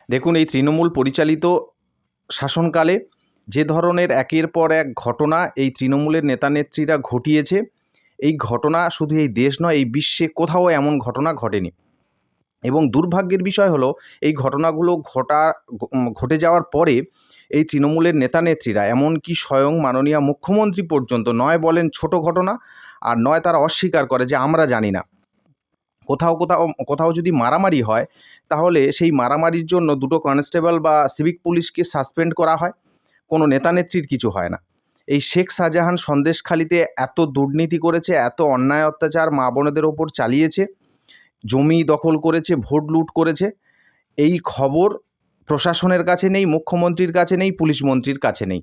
দেখুন, এই তৃণমূল পরিচালিত শাসনকালে যে ধরনের একের পর এক ঘটনা এই তৃণমূলের নেতানেত্রীরা ঘটিয়েছে, এই ঘটনা শুধু এই দেশ নয়, এই বিশ্বে কোথাও এমন ঘটনা ঘটেনি। এবং দুর্ভাগ্যের বিষয় হলো, এই ঘটনাগুলো ঘটে যাওয়ার পরে এই তৃণমূলের নেতানেত্রীরা, এমনকি স্বয়ং মাননীয় মুখ্যমন্ত্রী পর্যন্ত নয় বলেন ছোট ঘটনা, আর নয় তারা অস্বীকার করে যে আমরা জানি না। কোথাও কোথাও কোথাও যদি মারামারি হয়, তাহলে সেই মারামারির জন্য দুটো কনস্টেবল বা সিভিক পুলিশকে সাসপেন্ড করা হয়, কোনো নেতানেত্রীর কিছু হয় না। এই শেখ শাহজাহান সন্দেশখালিতে এত দুর্নীতি করেছে, এত অন্যায় অত্যাচার মা বোনেদের ওপর চালিয়েছে, জমি দখল করেছে, ভোট লুট করেছে, এই খবর প্রশাসনের কাছে নেই, মুখ্যমন্ত্রীর কাছে নেই, পুলিশ মন্ত্রীর কাছে নেই।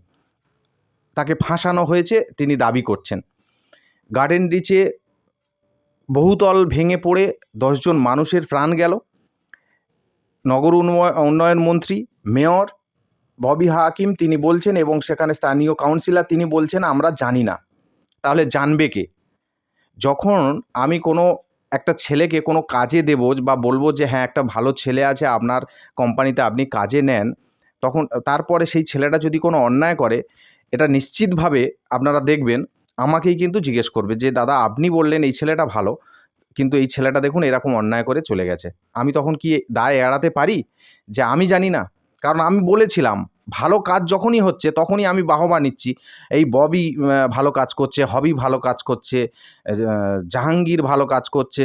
তাকে ফাঁসানো হয়েছে তিনি দাবি করছেন। গার্ডেন রিচে বহুতল ভেঙে পড়ে 10 জন মানুষের প্রাণ গেল। নগর উন্নয়ন মন্ত্রী, মেয়র ববি হাকিম তিনি বলছেন, এবং সেখানে স্থানীয় কাউন্সিলর তিনি বলছেন আমরা জানি না। তাহলে জানবে কে? যখন আমি কোনো একটা ছেলেকে কোনো কাজে দেব বা বলবো যে হ্যাঁ একটা ভালো ছেলে আছে আপনার কোম্পানিতে, আপনি কাজে নেন, তখন তারপরে সেই ছেলেটা যদি কোনো অন্যায় করে, এটা নিশ্চিতভাবে আপনারা দেখবেন আমাকেই কিন্তু জিজ্ঞেস করবে যে দাদা আপনি বললেন এই ছেলেটা ভালো, কিন্তু এই ছেলেটা দেখুন এরকম অন্যায় করে চলে গেছে। আমি তখন কি দায় এড়াতে পারি যে আমি জানি না? কারণ আমি বলেছিলাম, ভালো কাজ যখনই হচ্ছে তখনই আমি বাহবা নিচ্ছি। এই ববি ভালো কাজ করছে, হবি ভালো কাজ করছে, জাহাঙ্গীর ভালো কাজ করছে,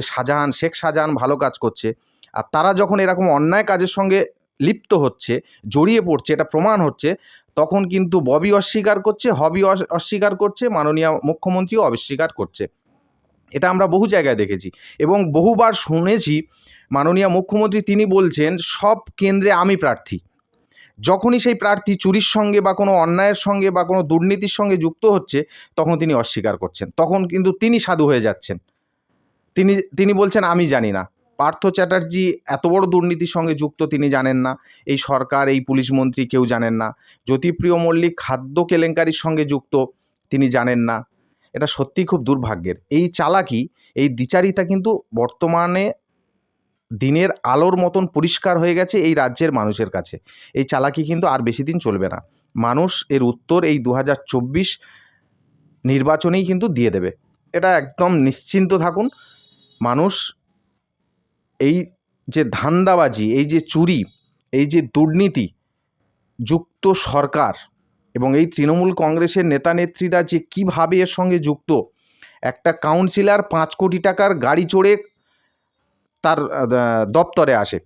শেখ শাহজাহান ভালো কাজ করছে। আর তারা যখন এরকম অন্যায় কাজের সঙ্গে লিপ্ত হচ্ছে, জড়িয়ে পড়ছে, এটা প্রমাণ হচ্ছে, তখন কিন্তু ববি অস্বীকার করছে, হবি অস্বীকার করছে, মাননীয় মুখ্যমন্ত্রীও অস্বীকার করছে। এটা আমরা বহু জায়গায় দেখেছি এবং বহুবার শুনেছি মাননীয় মুখ্যমন্ত্রী তিনি বলছেন সব কেন্দ্রে আমি প্রার্থী। যখনই সেই প্রার্থী চুরির সঙ্গে বা কোনো অন্যায়ের সঙ্গে বা কোনো দুর্নীতির সঙ্গে যুক্ত হচ্ছে, তখন তিনি অস্বীকার করছেন, তখন কিন্তু তিনি সাধু হয়ে যাচ্ছেন। তিনি বলছেন আমি জানি না। পার্থ চ্যাটার্জি এত বড় দুর্নীতির সঙ্গে যুক্ত, তিনি জানেন না। এই সরকার, এই পুলিশ মন্ত্রী কেউ জানেন না। জ্যোতিপ্রিয় মল্লিক খাদ্য কেলেঙ্কারির সঙ্গে যুক্ত, তিনি জানেন না। এটা সত্যিই খুব দুর্ভাগ্যের। এই চালাকি, এই দ্বিচারিতা কিন্তু বর্তমানে দিনের আলোর মতন পরিষ্কার হয়ে গেছে এই রাজ্যের মানুষের কাছে। এই চালাকি কিন্তু আর বেশি দিন চলবে না। মানুষ এর উত্তর এই 2024 নির্বাচনেই কিন্তু দিয়ে দেবে। এটা একদম নিশ্চিন্ত থাকুন। মানুষ এই যে ধান্দাবাজি, এই যে চুরি, এই যে দুর্নীতি যুক্ত সরকার এবং এই তৃণমূল কংগ্রেসের নেতানেত্রীরা যে কীভাবে এর সঙ্গে যুক্ত, একটা কাউন্সিলর 5 কোটি টাকার গাড়ি চড়ে তার দপ্তরে আসে,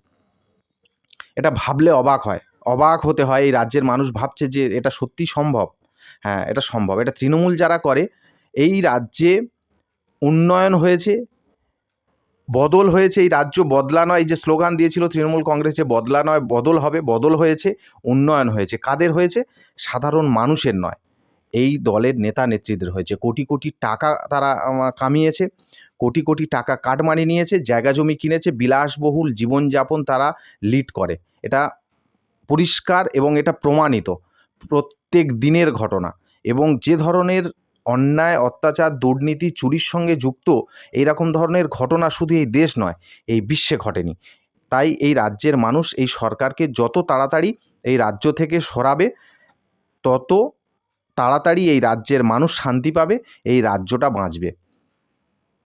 এটা ভাবলে অবাক হয়, অবাক হতে হয়। এই রাজ্যের মানুষ ভাবছে যে এটা সত্যি সম্ভব। হ্যাঁ, এটা সম্ভব। এটা তৃণমূল যারা করে, এই রাজ্যে উন্নয়ন হয়েছে, বদল হয়েছে। এই রাজ্য বদলা নয়, এই যে স্লোগান দিয়েছিল তৃণমূল কংগ্রেস যে বদলা নয় বদল হবে, বদল হয়েছে, উন্নয়ন হয়েছে। কাদের হয়েছে? সাধারণ মানুষের নয়, এই দলের নেতা নেত্রীদের হয়েছে। কোটি কোটি টাকা তারা কামিয়েছে, কোটি কোটি টাকা কাটমানি নিয়েছে, জায়গা জমি কিনেছে, বিলাসবহুল জীবনযাপন তারা লিড করে। এটা পরিষ্কার এবং এটা প্রমাণিত, প্রত্যেক দিনের ঘটনা। এবং যে ধরনের অন্যায় অত্যাচার দুর্নীতি চুরির সঙ্গে যুক্ত, এইরকম ধরনের ঘটনা শুধু এই দেশ নয়, এই বিশ্বে ঘটেনি। তাই এই রাজ্যের মানুষ এই সরকারকে যত তাড়াতাড়ি এই রাজ্য থেকে সরাবে, তত তাড়াতাড়ি এই রাজ্যের মানুষ শান্তি পাবে, এই রাজ্যটা বাঁচবে।